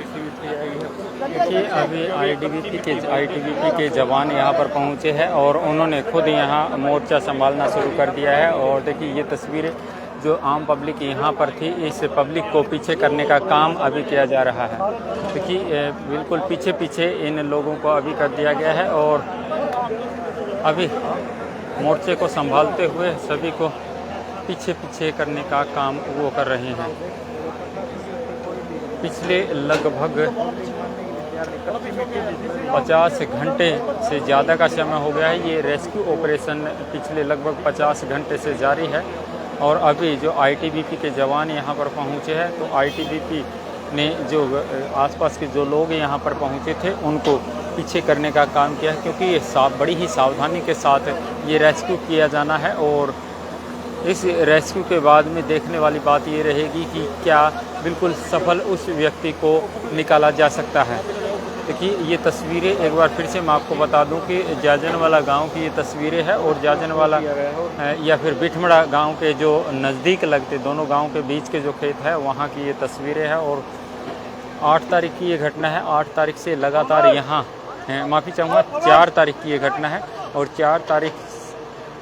देखिए अभी आईटीबीपी के जवान यहाँ पर पहुँचे हैं और उन्होंने खुद यहाँ मोर्चा संभालना शुरू कर दिया है। और देखिए ये तस्वीरें जो आम पब्लिक यहाँ पर थी, इस पब्लिक को पीछे करने का काम अभी किया जा रहा है। देखिए बिल्कुल पीछे पीछे इन लोगों को अभी कर दिया गया है और अभी मोर्चे को संभालते हुए सभी को पीछे पीछे करने का काम वो कर रहे हैं। पिछले लगभग 50 घंटे से ज़्यादा का समय हो गया है। ये रेस्क्यू ऑपरेशन पिछले लगभग 50 घंटे से जारी है और अभी जो आईटीबीपी के जवान यहाँ पर पहुँचे हैं, तो आईटीबीपी ने जो आसपास के जो लोग यहाँ पर पहुँचे थे उनको पीछे करने का काम किया है, क्योंकि ये बड़ी ही सावधानी के साथ ये रेस्क्यू किया जाना है। और इस रेस्क्यू के बाद में देखने वाली बात ये रहेगी कि क्या बिल्कुल सफल उस व्यक्ति को निकाला जा सकता है। देखिए ये तस्वीरें एक बार फिर से मैं आपको बता दूं कि जाजनवाला गांव की ये तस्वीरें हैं और जाजनवाला या फिर बिठमड़ा गांव के जो नज़दीक लगते दोनों गांव के बीच के जो खेत है वहां की ये तस्वीरें हैं। और 8 तारीख की ये घटना है। 8 तारीख से लगातार यहाँ माफ़ी चाहूँगा 4 तारीख की ये घटना है और 4 तारीख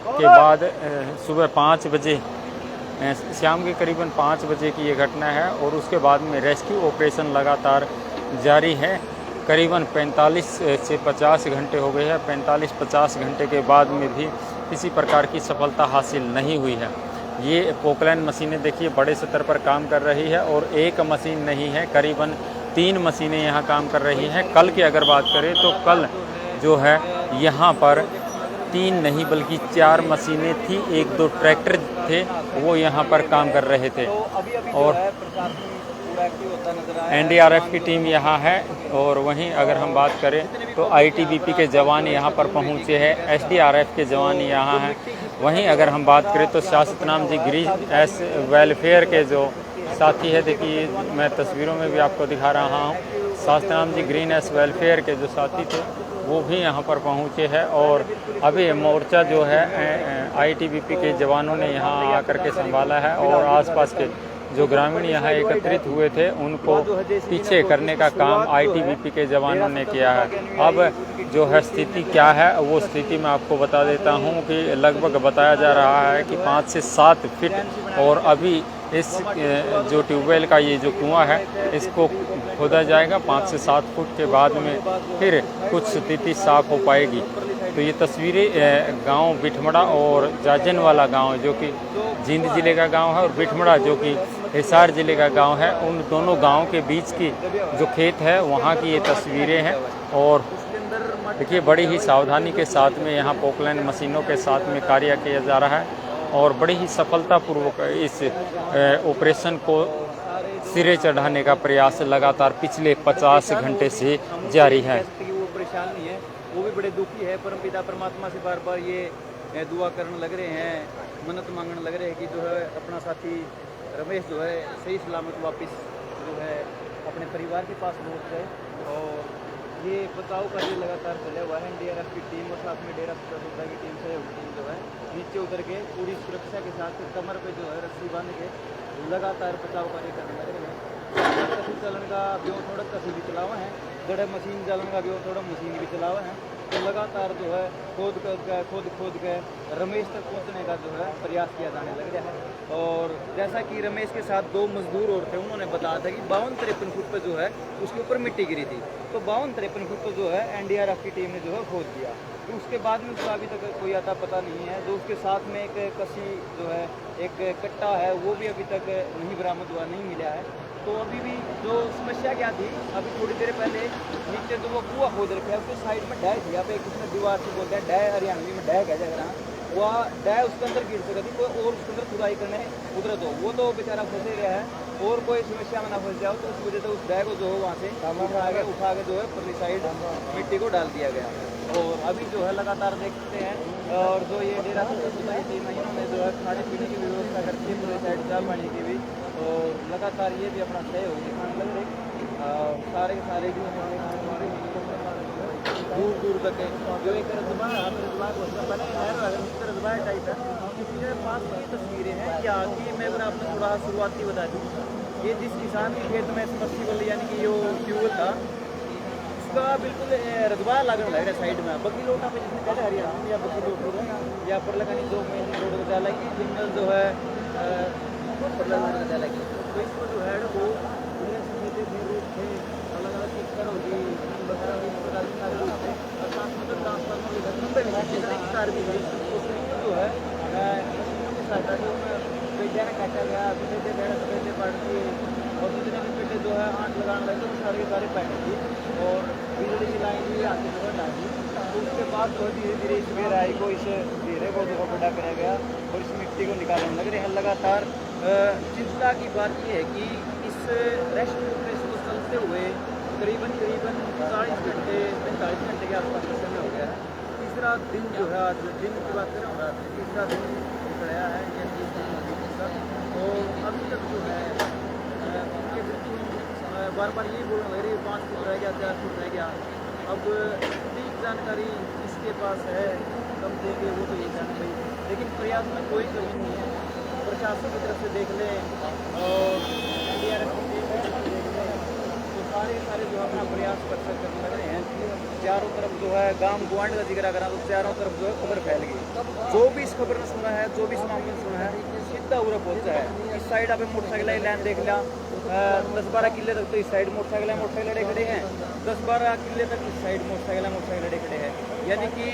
के बाद सुबह 5 बजे शाम के करीबन 5 बजे की ये घटना है। और उसके बाद में रेस्क्यू ऑपरेशन लगातार जारी है। करीबन 45 से 50 घंटे हो गए हैं। 45-50 घंटे के बाद में भी किसी प्रकार की सफलता हासिल नहीं हुई है। ये पोकलैंड मशीनें देखिए बड़े स्तर पर काम कर रही है और एक मशीन नहीं है, करीबन 3 मशीनें यहाँ काम कर रही हैं। कल की अगर बात करें तो कल जो है यहाँ पर 3 नहीं बल्कि 4 मशीनें थी, 1-2 ट्रैक्टर थे वो यहाँ पर काम कर रहे थे। और एनडीआरएफ की टीम यहाँ है। और वहीं अगर हम बात करें तो आईटीबीपी के जवान यहाँ पर पहुँचे हैं, एसडीआरएफ के जवान यहाँ हैं। वहीं अगर हम बात करें तो शास्त्रनाम जी ग्रीन एस वेलफेयर के जो साथी है, देखिए मैं तस्वीरों में भी आपको दिखा रहा हूँ, शास्त्रनाम जी ग्रीन एस वेलफेयर के जो साथी थे वो भी यहाँ पर पहुँचे हैं। और अभी मोर्चा जो है आईटीबीपी के जवानों ने यहाँ आकर के संभाला है और आसपास के जो ग्रामीण यहाँ एकत्रित हुए थे उनको पीछे करने का काम आईटीबीपी के जवानों ने किया है। अब जो है स्थिति क्या है वो स्थिति मैं आपको बता देता हूँ कि लगभग बताया जा रहा है कि 5 से 7 फीट और अभी इस जो ट्यूबवेल का ये जो कुआं है इसको खोदा जाएगा। 5 से 7 फुट के बाद में फिर कुछ स्थिति साफ हो पाएगी। तो ये तस्वीरें गांव बिठमड़ा और जाजनवाला गांव जो कि जींद जिले का गांव है और बिठमड़ा जो कि हिसार जिले का गांव है, उन दोनों गांव के बीच की जो खेत है वहां की ये तस्वीरें हैं। और देखिए बड़ी ही सावधानी के साथ में यहाँ पोकलैंड मशीनों के साथ में कार्य किया जा रहा है और बड़ी ही सफलतापूर्वक इस ऑपरेशन को सिरे चढ़ाने का प्रयास लगातार पिछले 50 घंटे से जारी है। वो परेशान नहीं है, वो भी बड़े दुखी है। परमपिता परमात्मा से बार बार ये दुआ करने लग रहे हैं, मन्नत मांगने लग रहे हैं कि जो है अपना साथी रमेश जो है सही सलामत वापस जो है अपने परिवार के पास लौट जाए। और ये बचाव कार्य लगातार चला हुआ है। एनडीआरएफ की टीम और साथ में डेरा सुरक्षा की टीम सहयोगी टीम जो है नीचे उतर के पूरी सुरक्षा के साथ कमर पे जो है रस्सी बांध के लगातार बचाव कार्य करने लग रहे हैं। कसी चलन का व्योम थोड़ा कसी भी चलावा है, जड़े मशीन चलन का व्योम थोड़ा मशीन भी चलावा है। तो लगातार जो है खोद के रमेश तक पहुंचने का जो है प्रयास किया जाने लग रहा है। और जैसा कि रमेश के साथ 2 मजदूर और थे, उन्होंने बताया था कि 52-53 फुट पर जो है उसके ऊपर मिट्टी गिरी थी। तो 52-53 फुट पर जो है एनडीआरएफ की टीम ने जो है खोद दिया। तो उसके बाद में उसका अभी तक कोई आता पता नहीं है। जो उसके साथ में एक कसी जो है एक कट्टा है वो भी अभी तक नहीं बरामद हुआ, नहीं मिला है। तो अभी भी जो समस्या क्या थी, अभी थोड़ी देर पहले नीचे जो वो कुआं खोद रखा है उसके साइड में डह थी, यहाँ पे किसने दीवार से बोलते हैं डह, हरियाणवी में डह कह जाएगा, वह डह उसके अंदर गिर सका थी। कोई और उसके अंदर खुदाई करने उतरे तो वो तो बेचारा फंसे गया है और कोई समस्या में ना फंस जाओ, तो उस वजह से उस डह को जो है वहाँ से उठा के जो है परली साइड मिट्टी को डाल दिया गया। और अभी जो है लगातार देखते हैं। और जो ये डेरा सुरक्षा टीम है इन्होंने जो है खाने पीने की व्यवस्था करती है पूरे साइड चाय पानी की भी। और लगातार ये भी अपना सहयोग दिखाने लग रहे सारे के सारे जो दूर दूर तक जो एक रजबा बने रजबा टाइप है, इसके पास ये तस्वीरें हैं क्या कि मैं अगर आपने थोड़ा शुरुआती बता दूँ, ये जिस किसान के खेत में सबमर्सिबल यानी कि यो बिल्कुल रगबा लागण लग रहा है साइड में बग्गी लोटा पे जिसमें कहते हैं हरियाणा में या बग्गी लोट है या पर लगानी जो मेन रोड को जाला की सिग्नल जो है पर लगाने जाला की तो इसको जो है वो पूरे सफेद में रूप थे अलग अलग किस्तर होगी बकरा भी प्रकार के सारे रूप थे और साथ में ट्रांसफार्मर भी खत्म पे कितने तार भी है उसमें जो है मशीनों की सहायता से उनमें वैज्ञानिक काटा गया सफेदे भेड़ सफेदे पड़ के और जितने भी पेटे जो है आँट लगाने लगे वो सारे के सारे पैट थी और बिजली की लाइन भी आती जो है डाली तो उसके बाद जो धीरे धीरे इस गहराई को इस घेरे को जो बड़ा कराया गया और इस मिट्टी को निकालने लग रहे हैं लगातार। चिंता की बात यह है कि इस रेस्क्यू ऑपरेशन को चलते हुए करीबन 40 घंटे 45 घंटे के आसपास का समय हो गया है। तीसरा दिन जो है आज दिन की बात करें हमारा तीसरा दिन निकला है यानी तो अभी तक जो है उनके बिल्कुल बार बार यही बोलने लग रही है 5 फुट रह गया 4 फुट रह गया। अब ठीक जानकारी इसके पास है कम देंगे वो तो ये जानकारी लेकिन प्रयास में कोई कमी नहीं है। प्रशासन की तरफ से देख लें और NDRF की टीम देख लें तो सारे जो अपना प्रयास करने लग रहे हैं। चारों तरफ जो है गांव गुआंड का जिक्र करा तो चारों तरफ जो है खबर फैल गई। जो भी इस खबर ने सुना है जो भी इस मामले में सुना है सीधा उरा पहुंचा है। इस साइड आप मोटरसाइकिल लाइन देख लिया 10-12 किले तक तो इस साइड मोटरसाइकिल लड़े खड़े हैं 10-12 किले तक इस साइड मोटरसाइकिल लड़े खड़े हैं यानी कि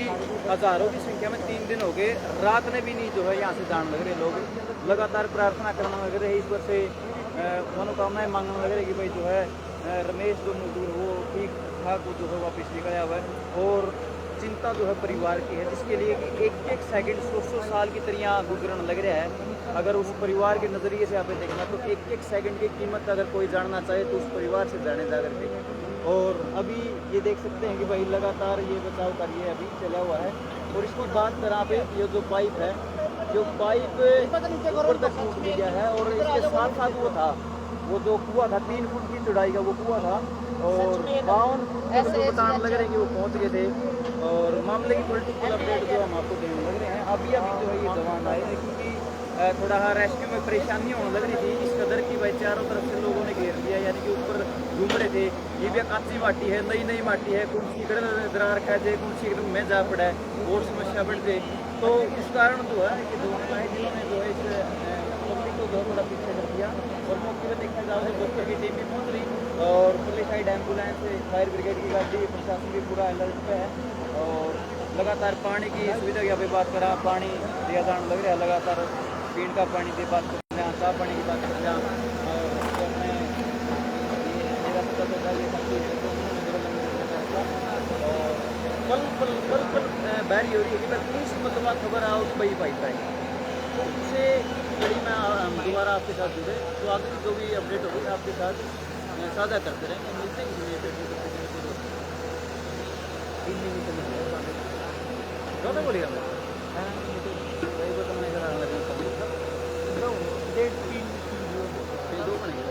हज़ारों की संख्या में 3 दिन हो गए रात ने भी नहीं जो है यहाँ से जाने लग रहे लोग लगातार प्रार्थना करने लग रहे हैं ईश्वर से मनोकामनाएं मांगने लग रहे कि भाई जो है रमेश जो मजदूर वो ठीक ठाक जो है वापस निकला हुआ है। और चिंता जो है परिवार की है जिसके लिए कि एक सेकंड 100 साल की तरह गुजरने लग रहा है। अगर उस परिवार के नज़रिए से आप देखना तो एक सेकंड की कीमत अगर कोई जानना चाहे तो उस परिवार से जाने जा करके। और अभी ये देख सकते हैं कि भाई लगातार ये बचाव कार्य अभी चला हुआ है। और इसकी बात करा पे ये जो पाइप है जो पाइप ऊपर तक टूट गया है और इसके साथ साथ वो जो कुआ था 3 फुट की चौड़ाई का वो कुआ था और 52 फुट तक जो बताने लग रहे हैं कि वो पहुंच गए थे। और मामले की पॉलिटिकल अपडेट जो हम आपको देने लग रहे हैं अभी जो है ये जवान आए हैं क्योंकि थोड़ा रेस्क्यू में परेशानी होने लग रही थी इस कदर की भाई चारों तरफ से लोगों ने घेर लिया यानी कि ऊपर घूम रहे थे। ये भी कच्ची माटी है नई माटी है कुर्सी दरा रखा है कुर्सी एकदम में जा पड़ा है और समस्या बढ़ गई तो इस कारण जो है कि दोनों आए जिन्होंने जो है इस पब्लिक को बहुत बड़ा पीछे कर दिया। और मौके पर देखा जाए तो डॉक्टर की टीम भी पहुँच रही और police side ambulance fire brigade की गाड़ी प्रशासन भी पूरा अलर्ट पे है। और लगातार पानी की सुविधा की अभी बात करा पानी दिया जाने लग रहा है लगातार पीने का पानी की बात करते हैं साफ पानी की बात करते हैं और अपने मेरा पता तो था ये पल बैरी हो रही है कि मैं 30 मतबा खबर आओ तो वही पाई पाई उससे कड़ी में हम दोबारा आपके साथ जुड़े तो आगे जो भी अपडेट होगी आपके साथ साझा करते रहेंगे मिलते हैं बोलिएगा मैं वही को तुमने करा डेट 3 2 बनेगा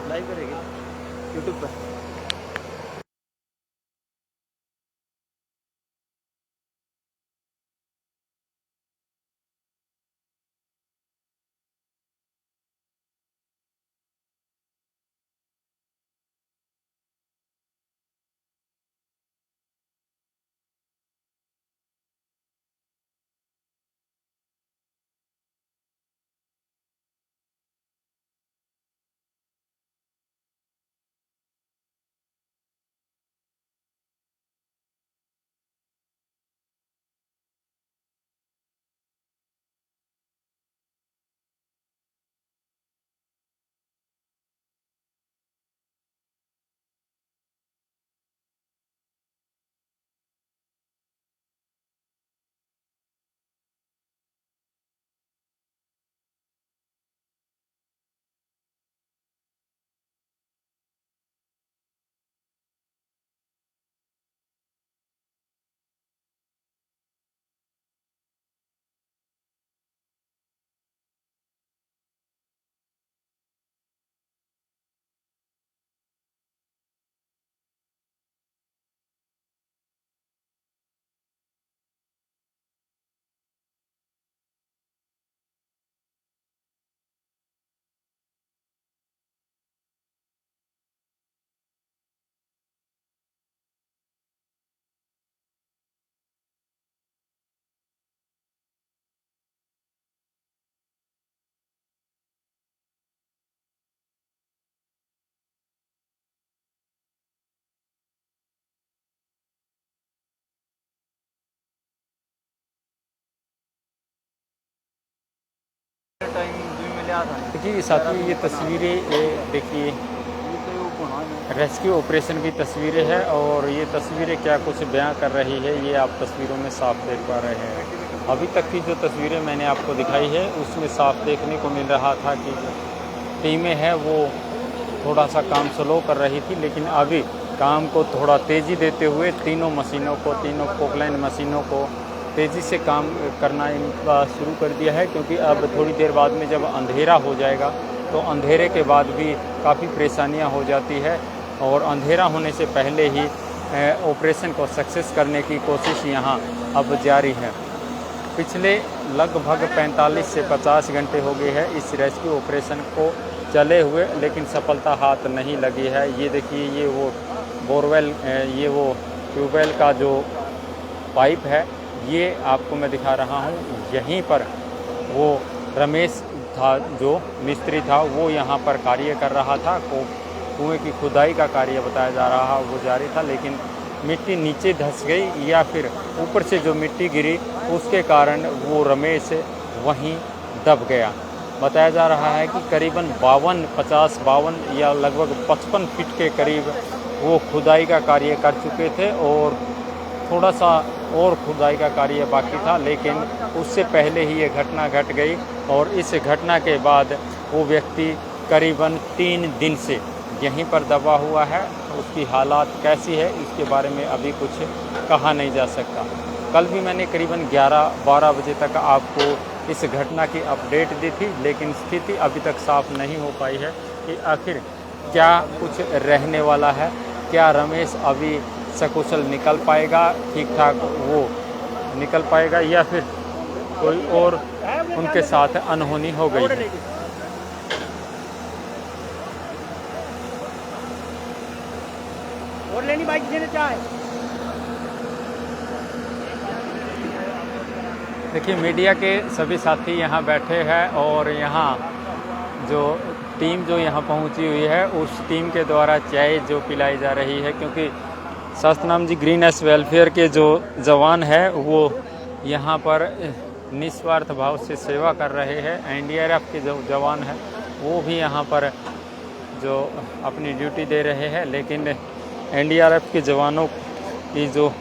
लाइव करेगी यूट्यूब पर। क्या था देखिए साथी, ये तस्वीरें देखिए रेस्क्यू ऑपरेशन की तस्वीरें हैं, और ये तस्वीरें क्या कुछ बयां कर रही है ये आप तस्वीरों में साफ देख पा रहे हैं। अभी तक की जो तस्वीरें मैंने आपको दिखाई है उसमें साफ देखने को मिल रहा था कि टीमें हैं वो थोड़ा सा काम स्लो कर रही थी, लेकिन अभी काम को थोड़ा तेज़ी देते हुए तीनों पोकलाइन मशीनों को तेज़ी से काम करना इनका शुरू कर दिया है, क्योंकि अब थोड़ी देर बाद में जब अंधेरा हो जाएगा तो अंधेरे के बाद भी काफ़ी परेशानियां हो जाती है, और अंधेरा होने से पहले ही ऑपरेशन को सक्सेस करने की कोशिश यहां अब जारी है। पिछले लगभग 45 से 50 घंटे हो गए हैं इस रेस्क्यू ऑपरेशन को चले हुए, लेकिन सफलता हाथ नहीं लगी है। ये देखिए, ये वो बोरवेल, ये वो ट्यूबवेल का जो पाइप है ये आपको मैं दिखा रहा हूँ। यहीं पर वो रमेश था, जो मिस्त्री था, वो यहाँ पर कार्य कर रहा था। कुएं की खुदाई का कार्य बताया जा रहा वो जारी था, लेकिन मिट्टी नीचे धंस गई या फिर ऊपर से जो मिट्टी गिरी उसके कारण वो रमेश वहीं दब गया। बताया जा रहा है कि करीबन 52 या लगभग 55 फीट के करीब वो खुदाई का कार्य कर चुके थे, और थोड़ा सा और खुदाई का कार्य बाकी था, लेकिन उससे पहले ही ये घटना घट गई। और इस घटना के बाद वो व्यक्ति करीबन 3 दिन से यहीं पर दबा हुआ है। उसकी हालात कैसी है इसके बारे में अभी कुछ कहा नहीं जा सकता। कल भी मैंने करीबन 11-12 बजे तक आपको इस घटना की अपडेट दी थी, लेकिन स्थिति अभी तक साफ नहीं हो पाई है कि आखिर क्या कुछ रहने वाला है, क्या रमेश अभी सकुशल निकल पाएगा, ठीक ठाक वो निकल पाएगा, या फिर कोई और उनके साथ अनहोनी हो गई है। और लेनी बाइक देने चाहे। देखिए, मीडिया के सभी साथी यहाँ बैठे हैं, और यहाँ जो टीम जो यहाँ पहुँची हुई है उस टीम के द्वारा चाय जो पिलाई जा रही है, क्योंकि शास्त्रनाम जी ग्रीननेस वेलफेयर के जो जवान हैं वो यहाँ पर निस्वार्थ भाव से सेवा कर रहे हैं। एनडीआरएफ के जो जवान हैं वो भी यहाँ पर जो अपनी ड्यूटी दे रहे हैं, लेकिन एनडीआरएफ के जवानों की जो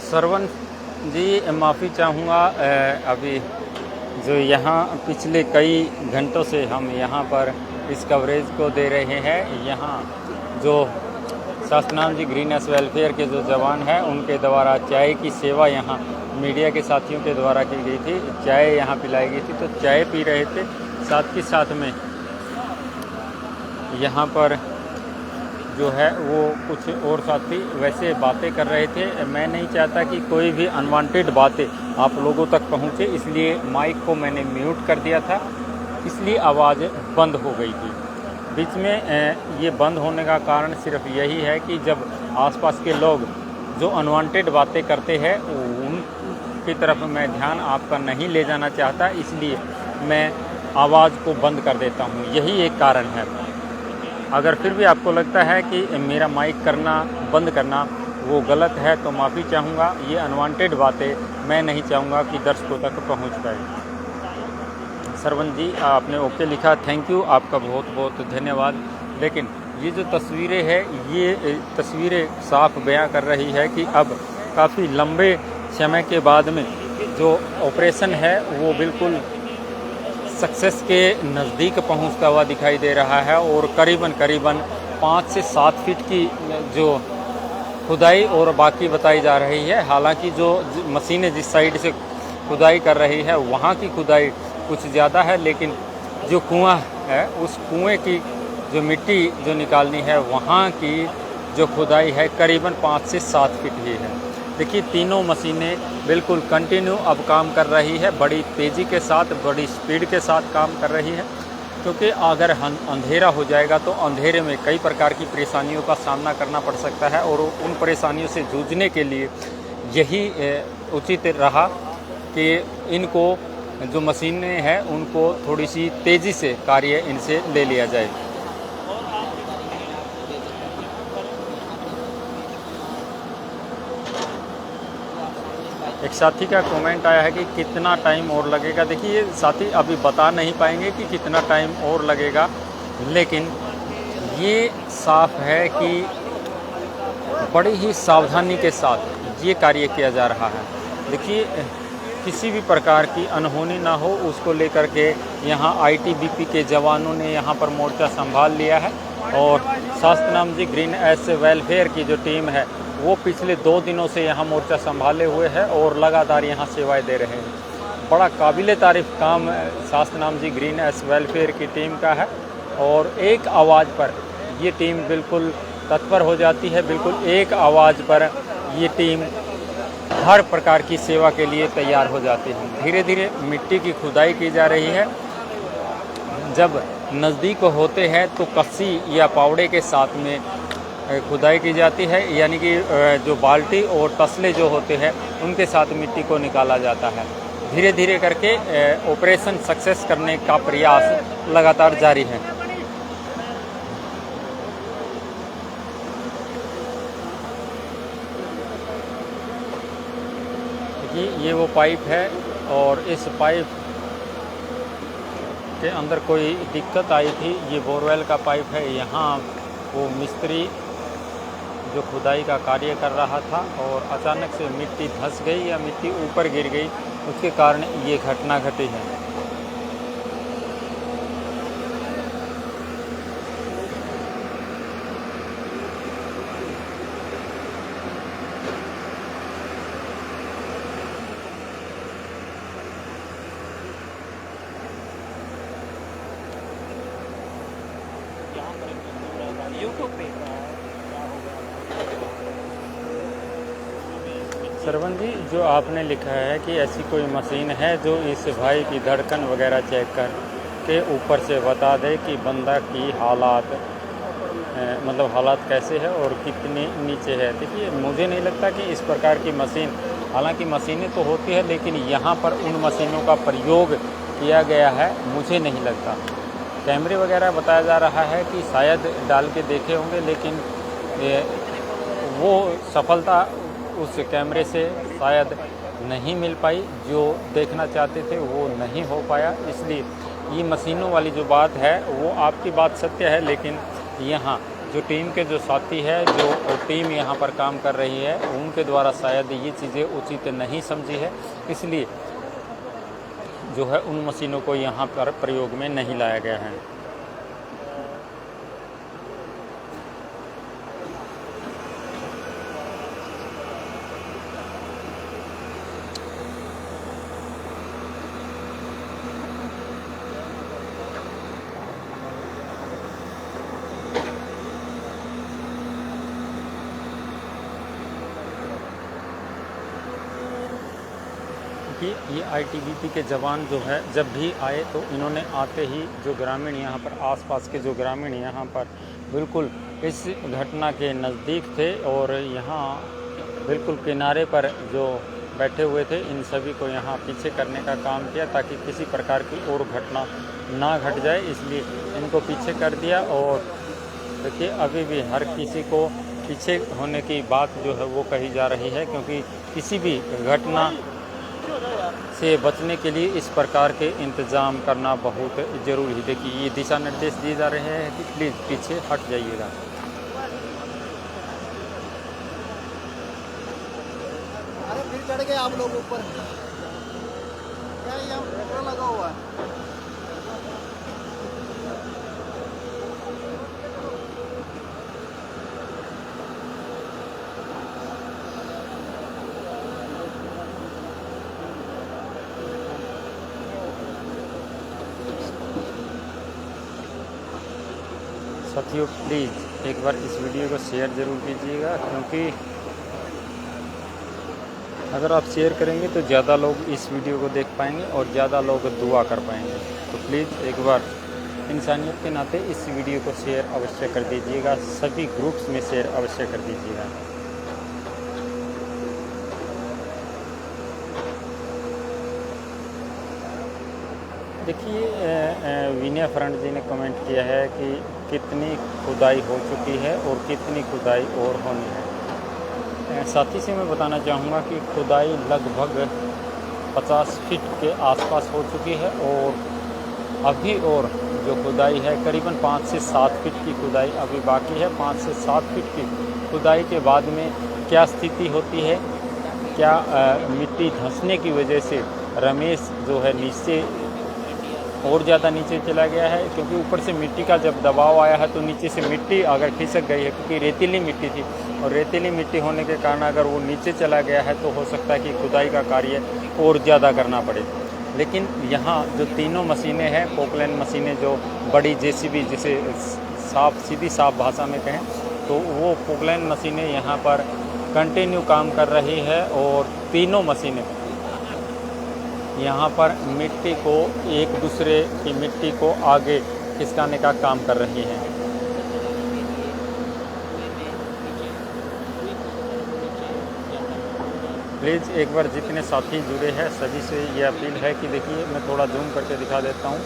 सरवन जी, माफ़ी चाहूँगा, अभी जो यहाँ पिछले कई घंटों से हम यहाँ पर इस कवरेज को दे रहे हैं। यहाँ जो शास्त्रनाम जी ग्रीननेस वेलफेयर के जो जवान हैं उनके द्वारा चाय की सेवा यहाँ मीडिया के साथियों के द्वारा की गई थी। चाय यहाँ पिलाई गई थी, तो चाय पी रहे थे, साथ के साथ में यहाँ पर जो है वो कुछ और साथी वैसे बातें कर रहे थे। मैं नहीं चाहता कि कोई भी अनवांटेड बातें आप लोगों तक पहुँचे, इसलिए माइक को मैंने म्यूट कर दिया था, इसलिए आवाज़ बंद हो गई थी बीच में। ये बंद होने का कारण सिर्फ यही है कि जब आसपास के लोग जो अनवांटेड बातें करते हैं उनकी तरफ मैं ध्यान आपका नहीं ले जाना चाहता, इसलिए मैं आवाज़ को बंद कर देता हूँ, यही एक कारण है। अगर फिर भी आपको लगता है कि मेरा माइक करना बंद करना वो गलत है तो माफ़ी चाहूँगा। ये अनवांटेड बातें मैं नहीं चाहूँगा कि दर्शकों तक पहुँच पाए। सरवन जी, आपने ओके लिखा, थैंक यू, आपका बहुत बहुत धन्यवाद। लेकिन ये जो तस्वीरें हैं, ये तस्वीरें साफ बयां कर रही है कि अब काफ़ी लंबे समय के बाद में जो ऑपरेशन है वो बिल्कुल सक्सेस के नज़दीक पहुंचता हुआ दिखाई दे रहा है और करीबन 5 से 7 फीट की जो खुदाई और बाकी बताई जा रही है। हालांकि जो मशीनें जिस साइड से खुदाई कर रही है वहाँ की खुदाई कुछ ज़्यादा है, लेकिन जो कुआं है उस कुएं की जो मिट्टी जो निकालनी है वहाँ की जो खुदाई है करीबन 5 से 7 फीट ही है। देखिए तीनों मशीनें बिल्कुल कंटिन्यू अब काम कर रही है, बड़ी तेज़ी के साथ, बड़ी स्पीड के साथ काम कर रही है, क्योंकि अगर अंधेरा हो जाएगा तो अंधेरे में कई प्रकार की परेशानियों का सामना करना पड़ सकता है और उन परेशानियों से जूझने के लिए यही उचित रहा कि इनको जो मशीनें हैं उनको थोड़ी सी तेज़ी से कार्य इनसे ले लिया जाए। एक साथी का कमेंट आया है कि कितना टाइम और लगेगा। देखिए ये साथी अभी बता नहीं पाएंगे कि कितना टाइम और लगेगा, लेकिन ये साफ है कि बड़ी ही सावधानी के साथ ये कार्य किया जा रहा है। देखिए किसी भी प्रकार की अनहोनी ना हो उसको लेकर के यहाँ आईटीबीपी के जवानों ने यहाँ पर मोर्चा संभाल लिया है और शास्त्रनाम जी ग्रीन एस वेलफेयर की जो टीम है वो पिछले 2 दिनों से यहाँ मोर्चा संभाले हुए है और लगातार यहाँ सेवाएं दे रहे हैं। बड़ा काबिले तारीफ काम शास्त्रनाम जी ग्रीन एस वेलफेयर की टीम का है और एक आवाज़ पर ये टीम बिल्कुल तत्पर हो जाती है। बिल्कुल एक आवाज़ पर ये टीम हर प्रकार की सेवा के लिए तैयार हो जाती है। धीरे धीरे मिट्टी की खुदाई की जा रही है। जब नज़दीक होते हैं तो कस्सी या पावड़े के साथ में खुदाई की जाती है, यानी कि जो बाल्टी और तसले जो होते हैं उनके साथ मिट्टी को निकाला जाता है। धीरे धीरे करके ऑपरेशन सक्सेस करने का प्रयास लगातार जारी है। ये वो पाइप है और इस पाइप के अंदर कोई दिक्कत आई थी। ये बोरवेल का पाइप है। यहाँ वो मिस्त्री जो खुदाई का कार्य कर रहा था और अचानक से मिट्टी धंस गई या मिट्टी ऊपर गिर गई, उसके कारण ये घटना घटी है। सरवन जी, जो आपने लिखा है कि ऐसी कोई मशीन है जो इस भाई की धड़कन वगैरह चेक कर के ऊपर से बता दे कि बंदा की हालात मतलब हालात कैसे है और कितनी नीचे है। देखिए मुझे नहीं लगता कि इस प्रकार की मशीन, हालांकि मशीनें तो होती है लेकिन यहाँ पर उन मशीनों का प्रयोग किया गया है, मुझे नहीं लगता। कैमरे वगैरह बताया जा रहा है कि शायद डाल के देखे होंगे, लेकिन वो सफलता उस कैमरे से शायद नहीं मिल पाई, जो देखना चाहते थे वो नहीं हो पाया। इसलिए ये मशीनों वाली जो बात है वो आपकी बात सत्य है, लेकिन यहाँ जो टीम के जो साथी है, जो टीम यहाँ पर काम कर रही है, उनके द्वारा शायद ये चीज़ें उचित नहीं समझी है, इसलिए जो है उन मशीनों को यहाँ पर प्रयोग में नहीं लाया गया है। कि ये आईटीबीपी के जवान जो है जब भी आए तो इन्होंने आते ही जो ग्रामीण यहाँ पर आसपास के जो ग्रामीण यहाँ पर बिल्कुल इस घटना के नज़दीक थे और यहाँ बिल्कुल किनारे पर जो बैठे हुए थे, इन सभी को यहाँ पीछे करने का काम किया ताकि किसी प्रकार की और घटना ना घट जाए, इसलिए इनको पीछे कर दिया। और देखिए अभी भी हर किसी को पीछे होने की बात जो है वो कही जा रही है, क्योंकि किसी भी घटना से बचने के लिए इस प्रकार के इंतज़ाम करना बहुत ज़रूरी है। देखिए ये दिशा निर्देश दिए जा रहे हैं कि प्लीज़ पीछे हट जाइएगा। अरे फिर चढ़ गए आप लोग ऊपर, क्या यहाँ पेट्रोल लगा हुआ है? साथियों प्लीज़ एक बार इस वीडियो को शेयर ज़रूर कीजिएगा, क्योंकि अगर आप शेयर करेंगे तो ज़्यादा लोग इस वीडियो को देख पाएंगे और ज़्यादा लोग दुआ कर पाएंगे। तो प्लीज़ एक बार इंसानियत के नाते इस वीडियो को शेयर अवश्य कर दीजिएगा, सभी ग्रुप्स में शेयर अवश्य कर दीजिएगा। देखिए विनय फ्रेंड जी ने कमेंट किया है कि कितनी खुदाई हो चुकी है और कितनी खुदाई और होनी है। साथ ही से मैं बताना चाहूँगा कि खुदाई लगभग 50 फीट के आसपास हो चुकी है और अभी और जो खुदाई है करीबन 5 से 7 फीट की खुदाई अभी बाकी है। 5 से 7 फीट की खुदाई के बाद में क्या स्थिति होती है, क्या मिट्टी धंसने की वजह से रमेश जो है नीचे और ज़्यादा नीचे चला गया है, क्योंकि ऊपर से मिट्टी का जब दबाव आया है तो नीचे से मिट्टी अगर खिसक गई है, क्योंकि रेतीली मिट्टी थी और रेतीली मिट्टी होने के कारण अगर वो नीचे चला गया है तो हो सकता है कि खुदाई का कार्य और ज़्यादा करना पड़े। लेकिन यहाँ जो तीनों मशीनें हैं, पोकलैंड मशीनें, जो बड़ी जेसीबी जिसे सीधी साफ भाषा में कहें तो वो पोकलैंड मशीनें यहाँ पर कंटिन्यू काम कर रही है और तीनों मशीनें यहाँ पर मिट्टी को एक दूसरे की मिट्टी को आगे खिसकाने का काम कर रही हैं। प्लीज़ एक बार जितने साथी जुड़े हैं सभी से ये अपील है कि देखिए मैं थोड़ा जूम करके दिखा देता हूँ।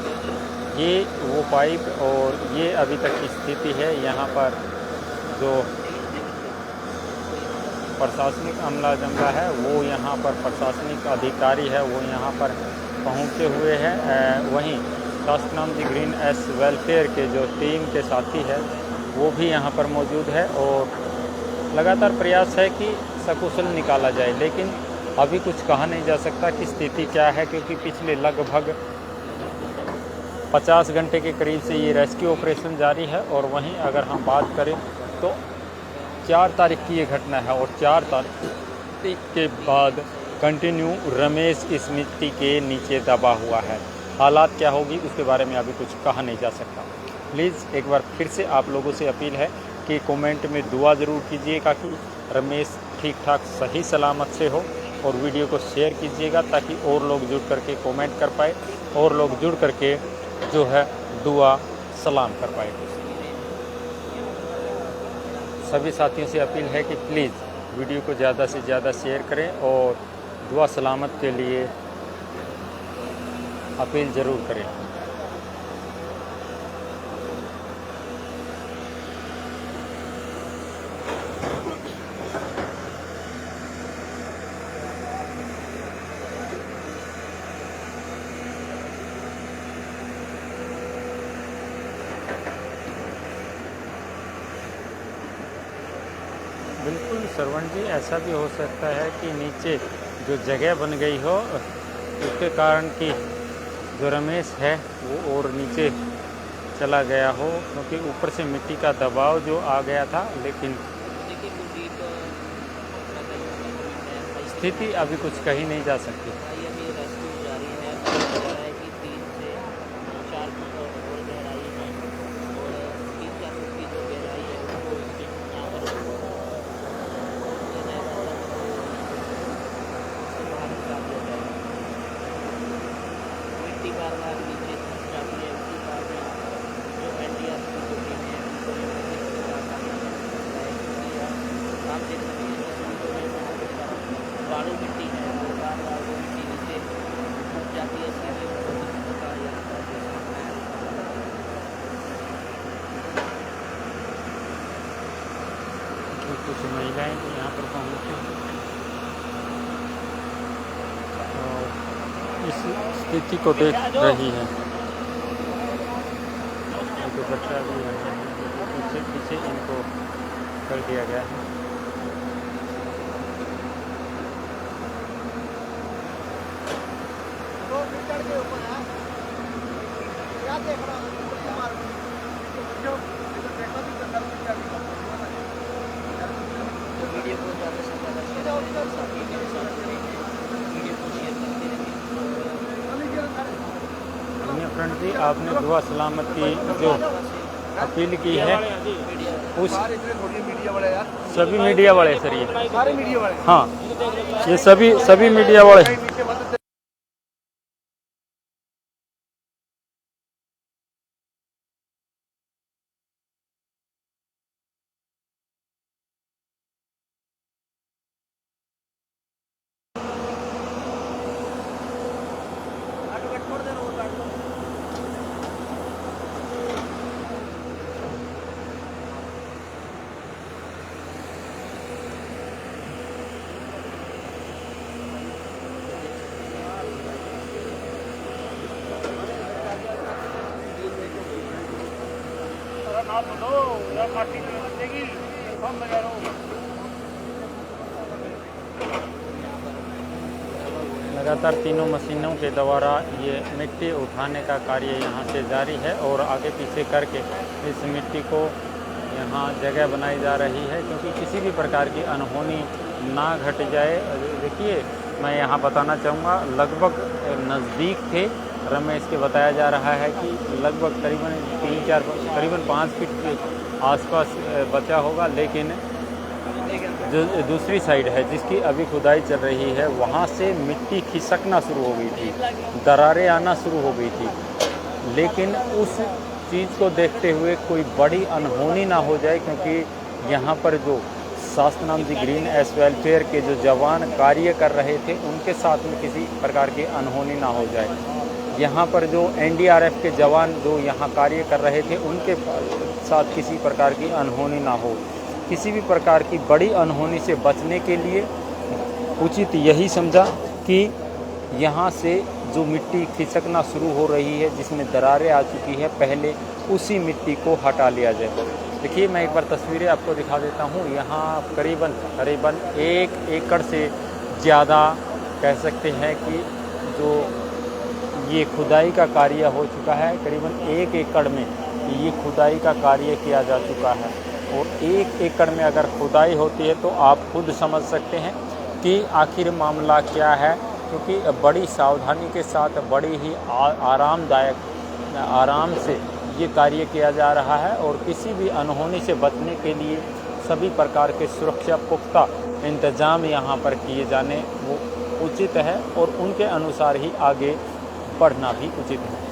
ये वो पाइप और ये अभी तक की स्थिति है। यहाँ पर जो प्रशासनिक अमला जमला है वो यहाँ पर प्रशासनिक अधिकारी है वो यहाँ पर पहुँचे हुए हैं। वहीं शासनाम जी ग्रीन एस वेलफेयर के जो टीम के साथी है वो भी यहाँ पर मौजूद है और लगातार प्रयास है कि सकुशल निकाला जाए। लेकिन अभी कुछ कहा नहीं जा सकता कि स्थिति क्या है, क्योंकि पिछले लगभग 50 घंटे के करीब से ये रेस्क्यू ऑपरेशन जारी है। और वहीं अगर हम बात करें तो 4 तारीख की ये घटना है और 4 तारीख के बाद कंटिन्यू रमेश इस मिट्टी के नीचे दबा हुआ है। हालात क्या होगी उसके बारे में अभी कुछ कहा नहीं जा सकता। प्लीज़ एक बार फिर से आप लोगों से अपील है कि कमेंट में दुआ ज़रूर कीजिएगा कि रमेश ठीक ठाक सही सलामत से हो और वीडियो को शेयर कीजिएगा ताकि और लोग जुड़ करके कमेंट कर पाए और लोग जुड़ करके जो है दुआ सलाम कर पाए। सभी साथियों से अपील है कि प्लीज़ वीडियो को ज़्यादा से ज़्यादा शेयर करें और दुआ सलामत के लिए अपील ज़रूर करें। बिल्कुल श्रवण जी, ऐसा भी हो सकता है कि नीचे जो जगह बन गई हो उसके कारण कि जो रमेश है वो और नीचे चला गया हो, क्योंकि ऊपर से मिट्टी का दबाव जो आ गया था। लेकिन स्थिति अभी कुछ कही नहीं जा सकती। कुछ महिलाएं भी यहाँ पर पहुँची और इस स्थिति को देख रही है। दुपट्टा भी यहाँ है, पीछे पीछे इनको कर दिया गया है। तो फिर चढ़ के ऊपर है, क्या देख रहा हूँ? फ्रेंड जी, आपने दुआ सलामत की जो अपील की है उस सभी मीडिया वाले सर, ये सारे मीडिया वाले, हाँ, ये सभी मीडिया वाले। लगातार तीनों मशीनों के द्वारा ये मिट्टी उठाने का कार्य यहाँ से जारी है और आगे पीछे करके इस मिट्टी को यहाँ जगह बनाई जा रही है, क्योंकि किसी भी प्रकार की अनहोनी ना घट जाए। देखिए, मैं यहाँ बताना चाहूँगा, लगभग नज़दीक थे रमेश के, बताया जा रहा है कि लगभग करीबन 5 फीट के आसपास बचा होगा, लेकिन जो दूसरी साइड है जिसकी अभी खुदाई चल रही है, वहाँ से मिट्टी खिसकना शुरू हो गई थी, दरारें आना शुरू हो गई थी। लेकिन उस चीज़ को देखते हुए कोई बड़ी अनहोनी ना हो जाए, क्योंकि यहाँ पर जो शास्त्रनाम जी ग्रीन एस वेलफेयर के जो जवान कार्य कर रहे थे, उनके साथ में किसी प्रकार की अनहोनी ना हो जाए। यहाँ पर जो NDRF के जवान जो यहाँ कार्य कर रहे थे, उनके साथ किसी प्रकार की अनहोनी ना हो। किसी भी प्रकार की बड़ी अनहोनी से बचने के लिए उचित यही समझा कि यहाँ से जो मिट्टी खिसकना शुरू हो रही है, जिसमें दरारें आ चुकी है, पहले उसी मिट्टी को हटा लिया जाए। देखिए, मैं एक बार तस्वीरें आपको दिखा देता हूँ। यहाँ करीबन 1 एकड़ से ज़्यादा कह सकते हैं कि जो ये खुदाई का कार्य हो चुका है। करीबन 1 एकड़ में ये खुदाई का कार्य किया जा चुका है, और 1 एकड़ में अगर खुदाई होती है तो आप खुद समझ सकते हैं कि आखिर मामला क्या है, क्योंकि बड़ी सावधानी के साथ बड़ी ही आरामदायक आराम से ये कार्य किया जा रहा है, और किसी भी अनहोनी से बचने के लिए सभी प्रकार के सुरक्षा पुख्ता इंतजाम यहाँ पर किए जाने वो उचित है, और उनके अनुसार ही आगे बढ़ना भी उचित है।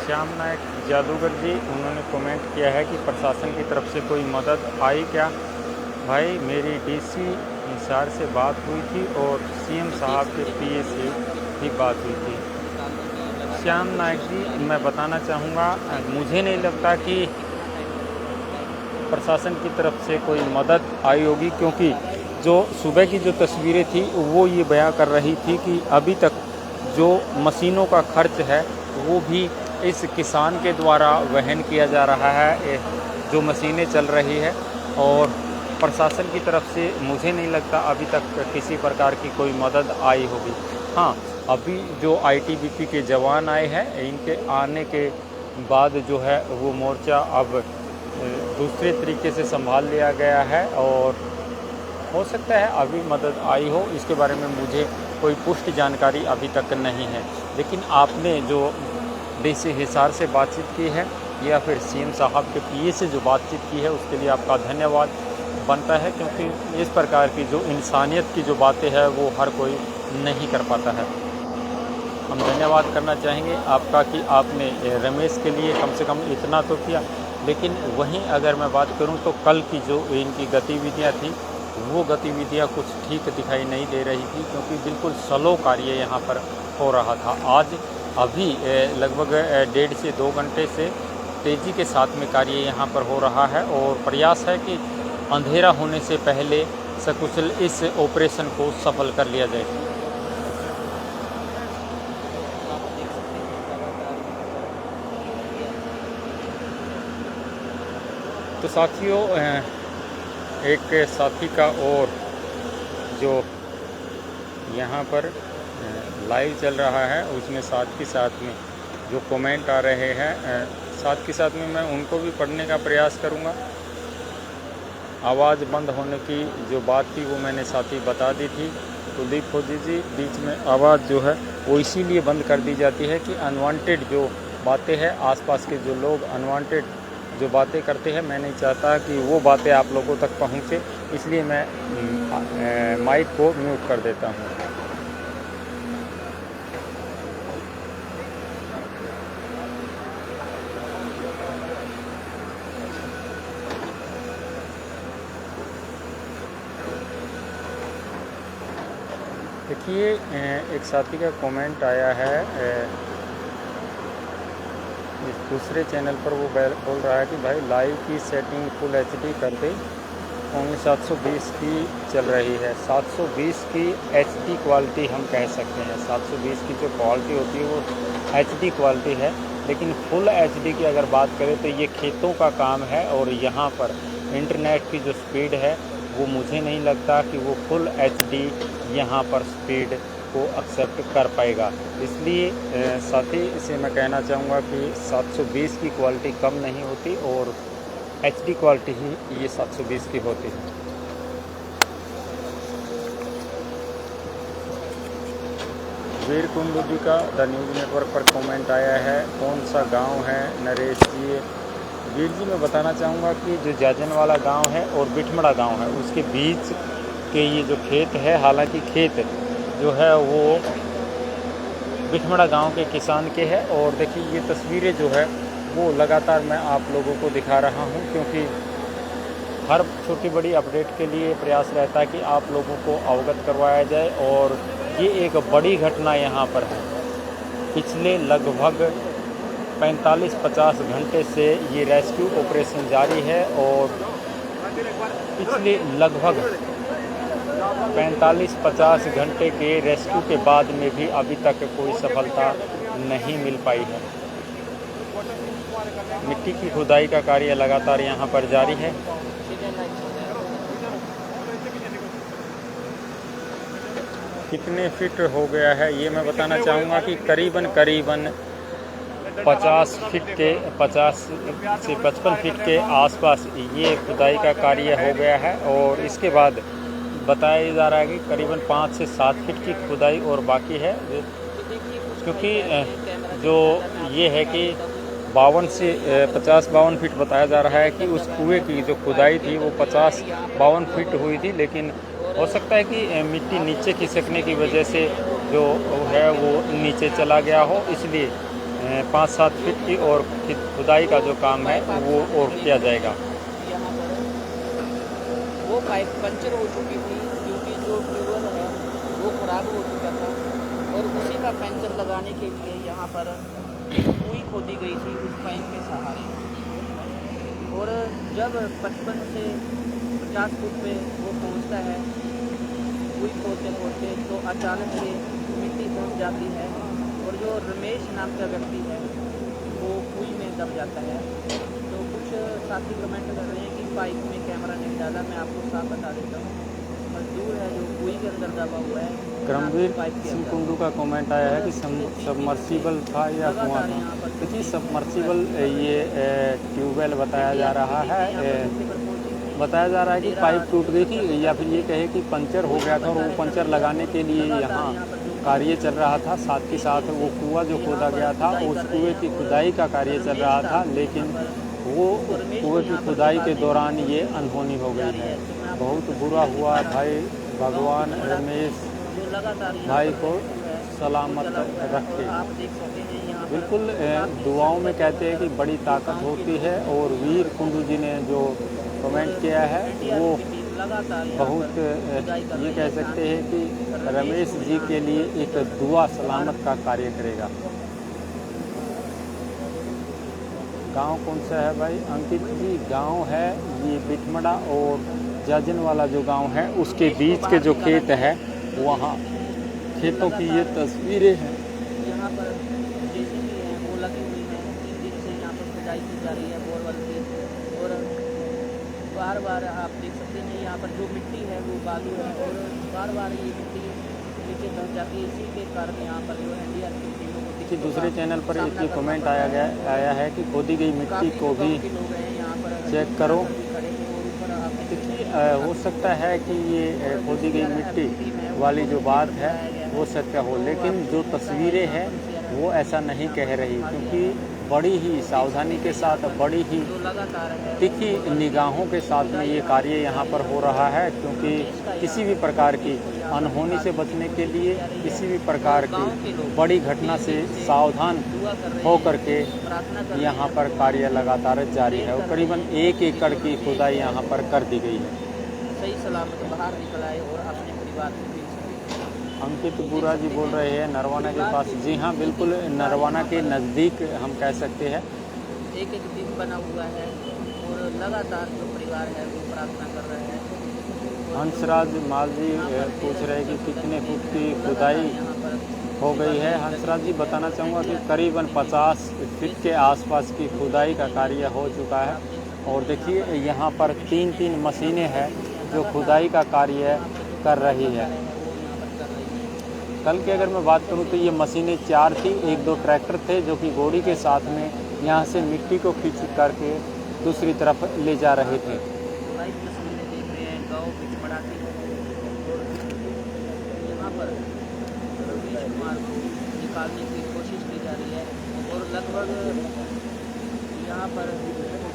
श्याम नायक जादूगर जी, उन्होंने कमेंट किया है कि प्रशासन की तरफ से कोई मदद आई क्या? भाई, मेरी DC हिसार से बात हुई थी और CM साहब के PA से भी बात हुई थी। श्याम नायक जी, मैं बताना चाहूँगा, मुझे नहीं लगता कि प्रशासन की तरफ से कोई मदद आई होगी, क्योंकि जो सुबह की जो तस्वीरें थी वो ये बयां कर रही थी कि अभी तक जो मशीनों का खर्च है वो भी इस किसान के द्वारा वहन किया जा रहा है, जो मशीनें चल रही है। और प्रशासन की तरफ से मुझे नहीं लगता अभी तक किसी प्रकार की कोई मदद आई होगी। हाँ, अभी जो ITBP के जवान आए हैं, इनके आने के बाद जो है वो मोर्चा अब दूसरे तरीके से संभाल लिया गया है, और हो सकता है अभी मदद आई हो। इसके बारे में मुझे कोई पुष्टि जानकारी अभी तक नहीं है। लेकिन आपने जो DC हिसार से बातचीत की है या फिर CM साहब के PA से जो बातचीत की है, उसके लिए आपका धन्यवाद बनता है, क्योंकि इस प्रकार की जो इंसानियत की जो बातें हैं वो हर कोई नहीं कर पाता है। हम धन्यवाद करना चाहेंगे आपका कि आपने रमेश के लिए कम से कम इतना तो किया। लेकिन वहीं अगर मैं बात करूं तो कल की जो इनकी गतिविधियां थी वो गतिविधियाँ कुछ ठीक दिखाई नहीं दे रही थी, क्योंकि बिल्कुल स्लो कार्य यहाँ पर हो रहा था। आज अभी लगभग 1.5 से 2 घंटे से तेज़ी के साथ में कार्य यहाँ पर हो रहा है और प्रयास है कि अंधेरा होने से पहले सकुशल इस ऑपरेशन को सफल कर लिया जाए। तो साथियों, एक साथी का और जो यहाँ पर लाइव चल रहा है उसमें साथ के साथ में जो कमेंट आ रहे हैं, साथ के साथ में मैं उनको भी पढ़ने का प्रयास करूँगा। आवाज़ बंद होने की जो बात थी वो मैंने साथी बता दी थी। कुलदीप फौजी जी, बीच में आवाज़ जो है वो इसीलिए बंद कर दी जाती है कि अनवांटेड जो बातें हैं, आसपास के जो लोग अनवांटेड जो बातें करते हैं, मैं नहीं चाहता कि वो बातें आप लोगों तक पहुँचे, इसलिए मैं माइक को म्यूट कर देता हूँ। देखिए, एक साथी का कमेंट आया है इस दूसरे चैनल पर। वो बोल रहा है कि भाई लाइव की सेटिंग फुल HD कर दे, ओनली 720 की चल रही है। 720 की HD क्वालिटी हम कह सकते हैं। 720 की जो क्वालिटी होती है वो HD क्वालिटी है, लेकिन फुल HD की अगर बात करें तो ये खेतों का काम है और यहाँ पर इंटरनेट की जो स्पीड है वो मुझे नहीं लगता कि वो फुल HD यहाँ पर स्पीड को एक्सेप्ट कर पाएगा। इसलिए साथी इसे मैं कहना चाहूँगा कि 720 की क्वालिटी कम नहीं होती और HD क्वालिटी ही ये 720 की होती है। वीर कुंडू जी का द न्यूज़ नेटवर्क पर कमेंट आया है, कौन सा गांव है नरेश जी? वीर जी, मैं बताना चाहूँगा कि जो जाजन वाला गांव है और बिठमड़ा गांव है उसके बीच के ये जो खेत है, हालांकि खेत जो है वो बिठमड़ा गांव के किसान के है। और देखिए ये तस्वीरें जो है वो लगातार मैं आप लोगों को दिखा रहा हूं, क्योंकि हर छोटी बड़ी अपडेट के लिए प्रयास रहता है कि आप लोगों को अवगत करवाया जाए। और ये एक बड़ी घटना यहाँ पर है। पिछले लगभग 45-50 घंटे से ये रेस्क्यू ऑपरेशन जारी है और पिछले लगभग 45-50 घंटे के रेस्क्यू के बाद में भी अभी तक कोई सफलता नहीं मिल पाई है। मिट्टी की खुदाई का कार्य लगातार यहाँ पर जारी है। कितने फीट हो गया है ये मैं बताना चाहूँगा कि करीबन 50 से 55 फीट के आसपास ये खुदाई का कार्य हो गया है। और इसके बाद बताया जा रहा है कि करीबन 5 से 7 फीट की खुदाई और बाकी है, क्योंकि जो ये है कि 52 से 50-52 फीट बताया जा रहा है कि उस कुएं की जो खुदाई थी वो 50-52 फीट हुई थी, लेकिन हो सकता है कि मिट्टी नीचे खिसकने की वजह से जो है वो नीचे चला गया हो, इसलिए 5-7 फीट की और खुदाई का जो काम है वो और किया जाएगा। वो पाइप पंचर हो चुकी थी, क्योंकि जो ट्यूबवेल है वो ख़राब हो चुका था और उसी का पंचर लगाने के लिए यहाँ पर कुई खोदी गई थी उस पाइप के सहारे। और जब 55 से 50 फुट पे वो पहुँचता है कुई खोदते तो अचानक से मिट्टी पहुँच जाती है और जो रमेश नाम का व्यक्ति है वो कुई में दब जाता है। तो कुछ साथी कमेंट कर रहे हैं कि पाइप में कैमरा नहीं डाला। मैं आपको साफ बता देता हूँ, मजदूर है जो कुई के अंदर दबा हुआ है। करमवीर सिंह कुंडू का कमेंट आया है कि सबमर्सिबल था या कुआं था। देखिए, सबमर्सिबल ये ट्यूबवेल बताया जा रहा है कि पाइप टूट गई थी, या फिर ये कहे कि पंचर हो गया था और वो पंचर लगाने के लिए यहाँ कार्य चल रहा था। साथ ही साथ वो कुआं जो खोदा गया था उस कुएं की खुदाई का कार्य चल रहा था, लेकिन वो कुएं की खुदाई के दौरान ये अनहोनी हो गई है। बहुत बुरा हुआ भाई, भगवान रमेश भाई को सलामत रखे। बिल्कुल, दुआओं में कहते हैं कि बड़ी ताकत होती है। और वीर कुंडू जी ने जो कमेंट किया है वो लगातार यहाँ बहुत पर खुदाई कर ये रही कह है। सकते हैं कि रमेश जी के लिए एक दुआ सलामत का कार्य करेगा। गांव कौन सा है भाई अंकित जी? गांव है ये बिटमड़ा और जाजन वाला जो गांव है उसके बीच के जो खेत है वहाँ खेतों की ये तस्वीरें हैं। यहाँ पर जेसीबी है वो लगी हुई है, 3 दिन से यहाँ पर खुदाई की जा रही है बोरवेल की। और बार बार आप देख सकते हैं यहाँ पर जो मिट्टी है वो बालू है और बार बार ये मिट्टी नीचे धंस जाती है। इसी के कारण यहाँ पर जो एनडीआर की टीमों को कि दूसरे चैनल पर एक ये कमेंट आया है कि खोदी गई मिट्टी को भी लोग हैं यहाँ पर चेक करो। खड़े हैं और ऊपर आप देखिए हो सकता है कि ये खोदी गई मिट्टी वाली जो बात है वो सत्य हो, लेकिन जो तस्वीरें हैं वो ऐसा नहीं कह रही, क्योंकि बड़ी ही सावधानी के साथ बड़ी ही जो लगातार है तीखी निगाहों के साथ में ये कार्य यहाँ पर हो रहा है, क्योंकि किसी भी प्रकार की अनहोनी से बचने के लिए, किसी भी प्रकार की बड़ी घटना से सावधान दुआ कर रहे हो करके प्रार्थना कर यहाँ पर कार्य लगातार जारी है और करीबन 1 एकड़ की खुदाई यहाँ पर कर दी गई है। सही सलामत बाहर निकल आए और अपने परिवार से मिल सके। अंकित बुरा जी बोल रहे हैं नरवाना के पास। जी हाँ, बिल्कुल नरवाना के नज़दीक हम कह सकते हैं। एक एक दिन बना हुआ है और लगातार जो परिवार है वो प्रार्थना कर रहे हैं। हंसराज माल जी पूछ रहे हैं कि कितने फुट की खुदाई यहाँ पर हो गई है। हंसराज जी बताना चाहूँगा कि करीबन 50 फीट के आसपास की खुदाई का कार्य हो चुका है और देखिए यहाँ पर 3 मशीनें हैं जो खुदाई का कार्य कर रही है। कल की अगर मैं बात करूं तो ये मशीनें 4 थी, 1-2 ट्रैक्टर थे जो कि गोड़ी के साथ में यहाँ से मिट्टी को खींच करके दूसरी तरफ ले जा रहे थे। लाइव तस्वीरें देख रहे हैं गाँव बिचमड़ा की और यहाँ पर रमेश कुमार को निकालने की कोशिश की जा रही है और लगभग यहाँ पर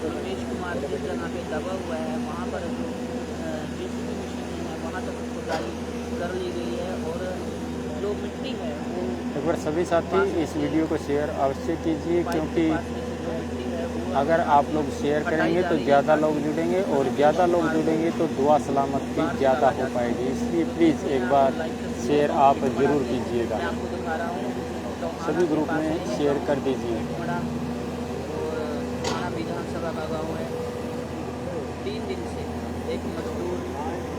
रमेश कुमार जिस जगह पे दबा हुआ है वहाँ पर जो जेसीबी मशीनें हैं वहाँ तक खुदाई कर ली गई है और जो मिट्टी है वो एक बार सभी साथी इस वीडियो को शेयर अवश्य कीजिए, क्योंकि अगर आप लोग शेयर करेंगे तो ज़्यादा लोग जुड़ेंगे और ज़्यादा लोग जुड़ेंगे तो दुआ सलामत भी ज़्यादा हो पाएगी। इसलिए प्लीज़ एक बार शेयर आप ज़रूर कीजिएगा, मैं आपको दिखा रहा हूँ सभी ग्रुप में शेयर कर दीजिए। बड़ा और थाना विधानसभा का गाँव है। 3 दिन से एक मजदूर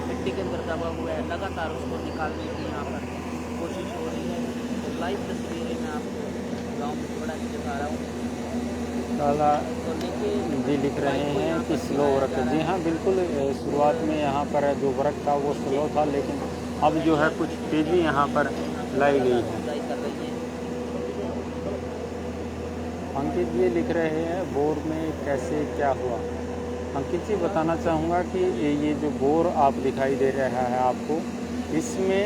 मिट्टी के अंदर दबा हुआ है, लगातार उसको निकालने की यहाँ पर कोशिश हो रही है। तो लाइव तस्वीरें मैं आपको गाँव में बड़ा दिखा रहा हूँ। काला तो देखिए जी लिख रहे हैं कि स्लो वर्क। जी हाँ, बिल्कुल शुरुआत में यहाँ पर जो वर्क था वो स्लो था, लेकिन अब जो है कुछ तेज़ी यहाँ पर लाई गई है। खुदाई कर रही है। अंकित जी लिख रहे हैं बोर में कैसे क्या हुआ। अंकित जी बताना चाहूँगा कि ये जो बोर आप दिखाई दे रहा है आपको, इसमें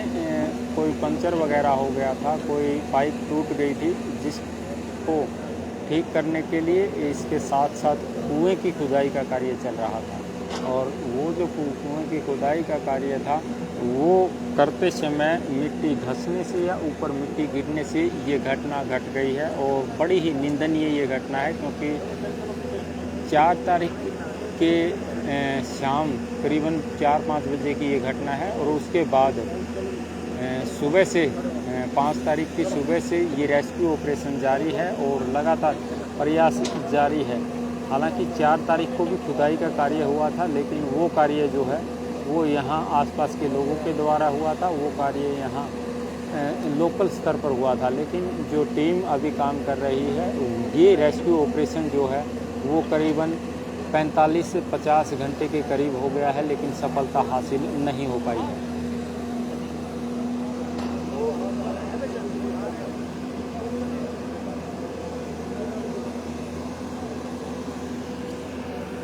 कोई पंचर वगैरह हो गया था, कोई पाइप टूट गई थी, जिसको ठीक करने के लिए इसके साथ साथ कुएं की खुदाई का कार्य चल रहा था और वो जो कुएं की खुदाई का कार्य था वो करते समय मिट्टी धंसने से या ऊपर मिट्टी गिरने से ये घटना घट गई है और बड़ी ही निंदनीय ये घटना है, क्योंकि 4 तारीख के शाम करीबन 4-5 बजे की ये घटना है और उसके बाद सुबह से 5 तारीख की सुबह से ये रेस्क्यू ऑपरेशन जारी है और लगातार प्रयास जारी है। हालांकि 4 तारीख को भी खुदाई का कार्य हुआ था, लेकिन वो कार्य जो है वो यहाँ आसपास के लोगों के द्वारा हुआ था, वो कार्य यहाँ लोकल स्तर पर हुआ था। लेकिन जो टीम अभी काम कर रही है, ये रेस्क्यू ऑपरेशन जो है वो करीबन 45 से 50 घंटे के करीब हो गया है, लेकिन सफलता हासिल नहीं हो पाई है।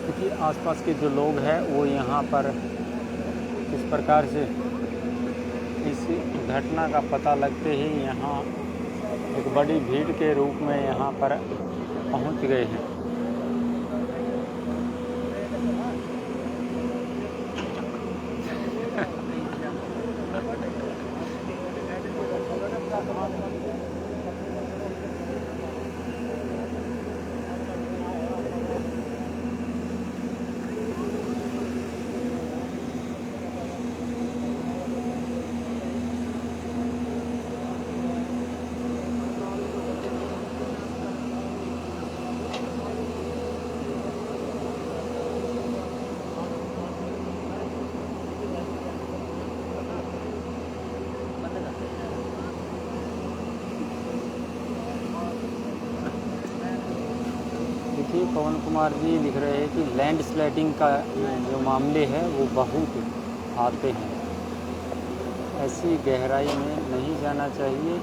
क्योंकि आसपास के जो लोग हैं वो यहाँ पर किस प्रकार से इस घटना का पता लगते ही यहाँ एक बड़ी भीड़ के रूप में यहाँ पर पहुँच गए हैं। देखिए पवन कुमार जी लिख रहे हैं कि लैंड स्लाइडिंग का जो मामले है वो बहुत आते हैं, ऐसी गहराई में नहीं जाना चाहिए।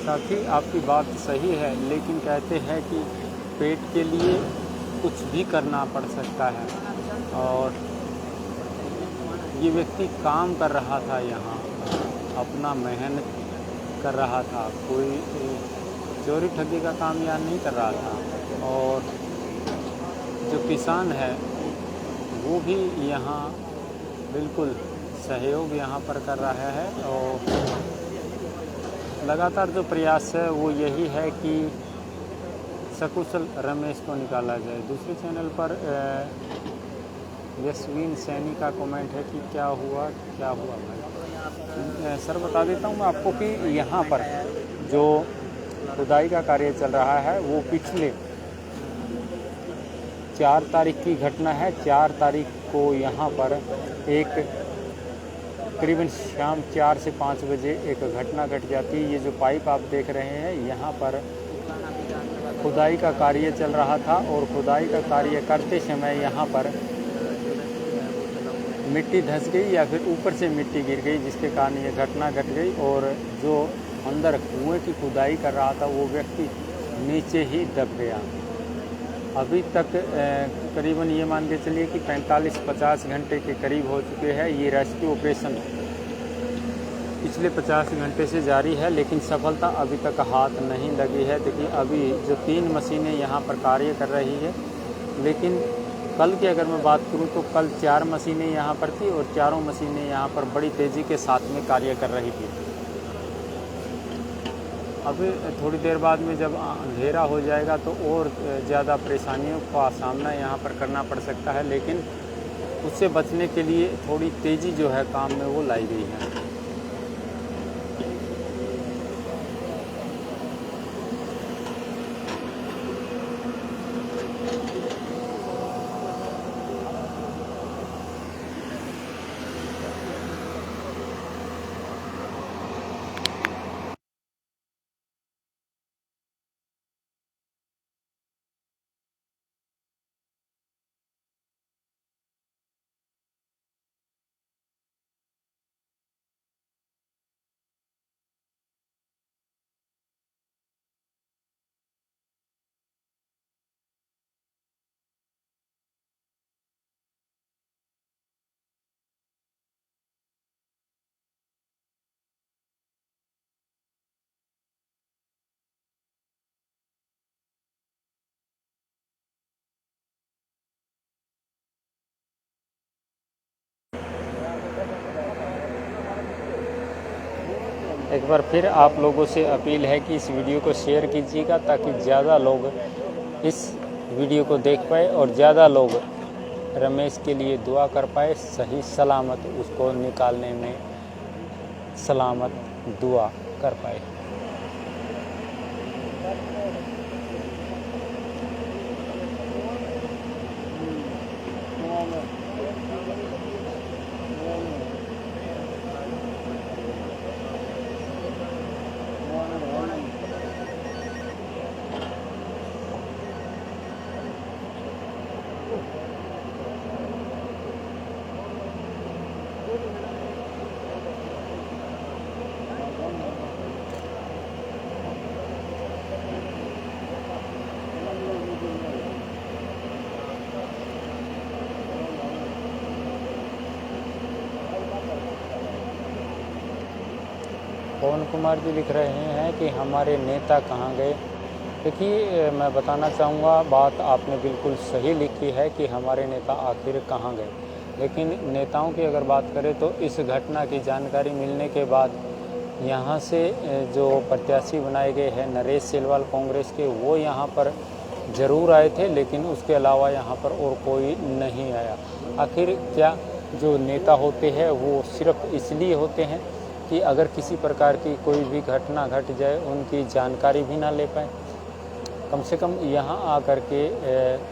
साथी आपकी बात सही है, लेकिन कहते हैं कि पेट के लिए कुछ भी करना पड़ सकता है। और ये व्यक्ति काम कर रहा था यहाँ, अपना मेहनत कर रहा था, कोई चोरी ठगी का काम यहाँ नहीं कर रहा था। और जो किसान है वो भी यहाँ बिल्कुल सहयोग यहाँ पर कर रहा है। और लगातार जो प्रयास है वो यही है कि सकुशल रमेश को निकाला जाए। दूसरे चैनल पर यशवीन सैनी का कमेंट है कि क्या हुआ भाई। सर बता देता हूँ मैं आपको कि यहाँ पर जो खुदाई का कार्य चल रहा है वो पिछले 4 तारीख की घटना है। 4 तारीख को यहाँ पर एक करीबन शाम 4 से 5 बजे एक घटना घट जाती है। ये जो पाइप आप देख रहे हैं यहाँ पर खुदाई का कार्य चल रहा था और खुदाई का कार्य करते समय यहाँ पर मिट्टी धंस गई या फिर ऊपर से मिट्टी गिर गई, जिसके कारण ये घटना घट गई। और जो अंदर कुएं की खुदाई कर रहा था वो व्यक्ति नीचे ही दब गया। अभी तक करीबन ये मान के चलिए कि 45-50 घंटे के करीब हो चुके हैं। ये रेस्क्यू ऑपरेशन पिछले 50 घंटे से जारी है, लेकिन सफलता अभी तक हाथ नहीं लगी है। देखिए अभी जो 3 मशीनें यहाँ पर कार्य कर रही है, लेकिन कल की अगर मैं बात करूँ तो कल 4 मशीनें यहाँ पर थी और चारों मशीनें यहाँ पर बड़ी तेज़ी के साथ में कार्य कर रही थी। अभी थोड़ी देर बाद में जब अंधेरा हो जाएगा तो और ज़्यादा परेशानियों का सामना यहाँ पर करना पड़ सकता है, लेकिन उससे बचने के लिए थोड़ी तेज़ी जो है काम में वो लाई गई है। एक बार फिर आप लोगों से अपील है कि इस वीडियो को शेयर कीजिएगा, ताकि ज़्यादा लोग इस वीडियो को देख पाए और ज़्यादा लोग रमेश के लिए दुआ कर पाए, सही सलामत उसको निकालने में सलामत दुआ कर पाए। पवन कुमार जी लिख रहे हैं कि हमारे नेता कहाँ गए। देखिए मैं बताना चाहूँगा, बात आपने बिल्कुल सही लिखी है कि हमारे नेता आखिर कहाँ गए, लेकिन नेताओं की अगर बात करें तो इस घटना की जानकारी मिलने के बाद यहाँ से जो प्रत्याशी बनाए गए हैं नरेश सेलवाल कांग्रेस के, वो यहाँ पर ज़रूर आए थे, लेकिन उसके अलावा यहाँ पर और कोई नहीं आया। आखिर क्या जो नेता होते हैं वो सिर्फ इसलिए होते हैं कि अगर किसी प्रकार की कोई भी घटना घट जाए उनकी जानकारी भी ना ले पाए, कम से कम यहाँ आकर के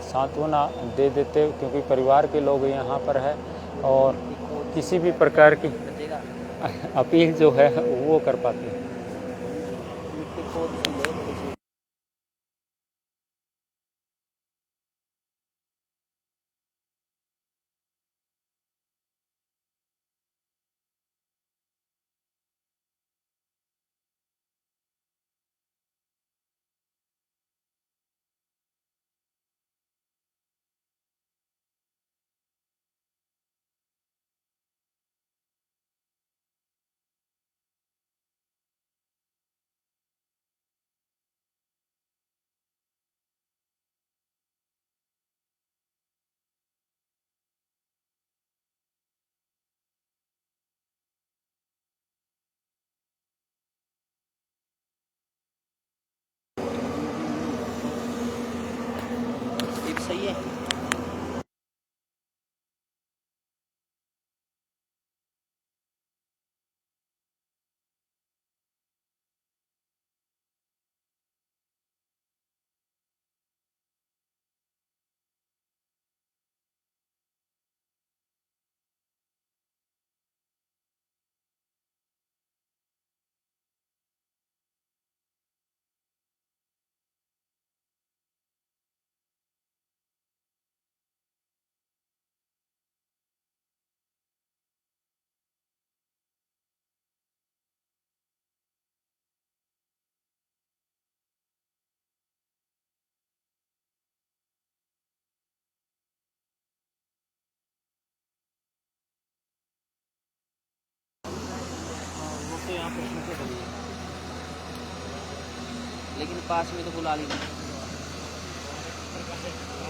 सांत्वना दे देते, क्योंकि परिवार के लोग यहाँ पर है और किसी भी प्रकार की अपील जो है वो कर पाते हैं। कृष्ण से बनी है। लेकिन पास में तो बुला ली नहीं।